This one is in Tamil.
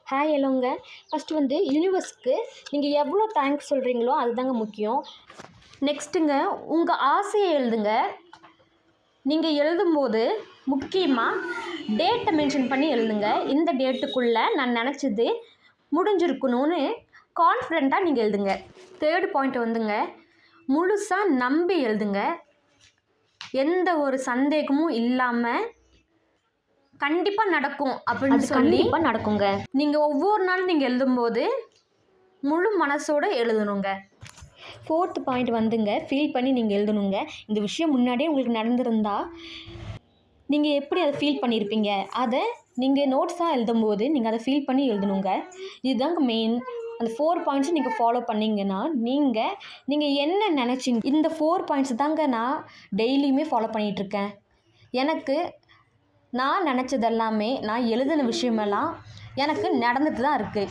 ஹாய் எல்லோங்க. ஃபஸ்ட்டு வந்து யூனிவர்ஸ்க்கு நீங்கள் எவ்வளோ தேங்க்ஸ் சொல்கிறீங்களோ அதுதாங்க முக்கியம். நெக்ஸ்ட்டுங்க, உங்கள் ஆசையை எழுதுங்க. நீங்கள் எழுதும்போது முக்கியமாக டேட்டை மென்ஷன் பண்ணி எழுதுங்க. இந்த டேட்டுக்குள்ளே நான் நினச்சது முடிஞ்சிருக்கணும்னு கான்ஃபிடெண்ட்டாக நீங்கள் எழுதுங்க. தேர்டு பாயிண்ட் வந்துங்க, முழுசாக நம்பி எழுதுங்க. எந்த ஒரு சந்தேகமும் இல்லாமல் கண்டிப்பாக நடக்கும் அப்படின்னு சொல்லி கண்டிப்பாக நடக்குங்க. நீங்கள் ஒவ்வொரு நாளும் நீங்கள் எழுதும்போது முழு மனசோடு எழுதணுங்க. ஃபோர்த்து பாயிண்ட் வந்துங்க, ஃபீல் பண்ணி நீங்கள் எழுதணுங்க. இந்த விஷயம் முன்னாடியே உங்களுக்கு நடந்திருந்தா நீங்கள் எப்படி அதை ஃபீல் பண்ணியிருப்பீங்க, அதை நீங்கள் நோட்ஸாக எழுதும்போது நீங்கள் அதை ஃபீல் பண்ணி எழுதணுங்க. இதுதாங்க மெயின். அந்த 4 பாயிண்ட்ஸும் நீங்கள் ஃபாலோ பண்ணிங்கன்னா நீங்கள் என்ன நினச்சிங்க, இந்த 4 பாயிண்ட்ஸ் தாங்க நான் டெய்லியுமே ஃபாலோ பண்ணிகிட்ருக்கேன். எனக்கு நான் நினச்சதெல்லாமே, நான் எழுதின விஷயமெல்லாம் எனக்கு நடந்துட்டு தான் இருக்குது.